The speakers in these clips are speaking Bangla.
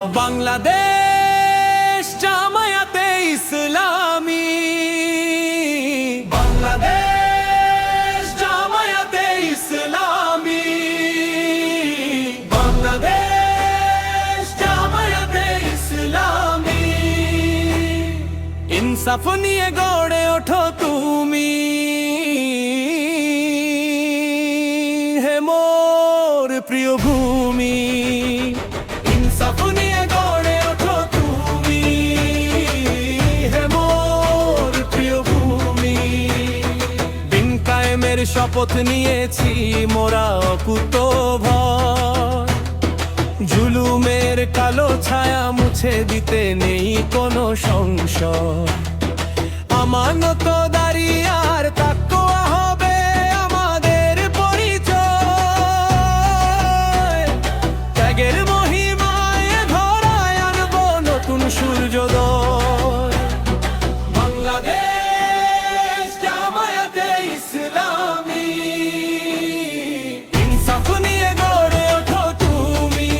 বাংলাদেশ জামায়াতে ইসলামী, বাংলাদেশ জামায়াতে ইসলামী, বাংলাদেশ জামায়াতে ইসলামী। ইনসাফ নিয়ে গড়ে ওঠো তুমি, হে মোর প্রিয় ভূমি। ইনসাফ নিয়ে গড়ে ওঠো তুমি, হে মোর প্রিয় ভূমি। দিন কায়েমের শপথ নিয়েছি মোরা অকুতোভয়, জুলুমের কালো ছায়া মুছে দিতে নেই কোনো সংশয়। আমানত দাঁড়িয়ে আর তাকওয়া হবে আমাদের পরিচয়। ত্যাগের মহিমায় ধরায় আনবো নতুন সূর্যোদয়। বাংলাদেশ জামায়াতে ইসলামী, ইনসাফ নিয়ে গড়ে ওঠো তুমি,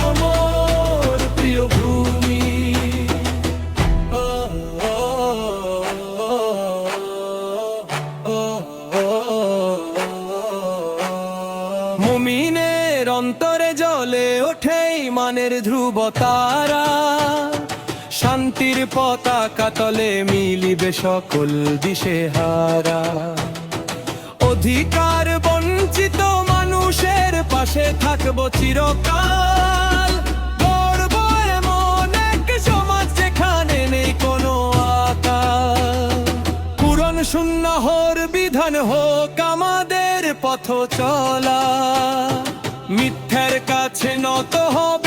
ও মোর প্রিয় ভূমি। মুমিনের অন্তরে জ্বলে ওঠে ইমানের ধ্রুব তারা, শান্তির পতাকা তলে মিলিবে সকল দিশেহারা। অধিকার বঞ্চিত মানুষের পাশে থাকবো চিরকাল। গর্ব এমন এক সমাজ যেখানে নেই কোনো আকাল। পূরণ শূন্য হর বিধান হোক আমাদের পথ চলা, মিথ্যার কাছে নত হবে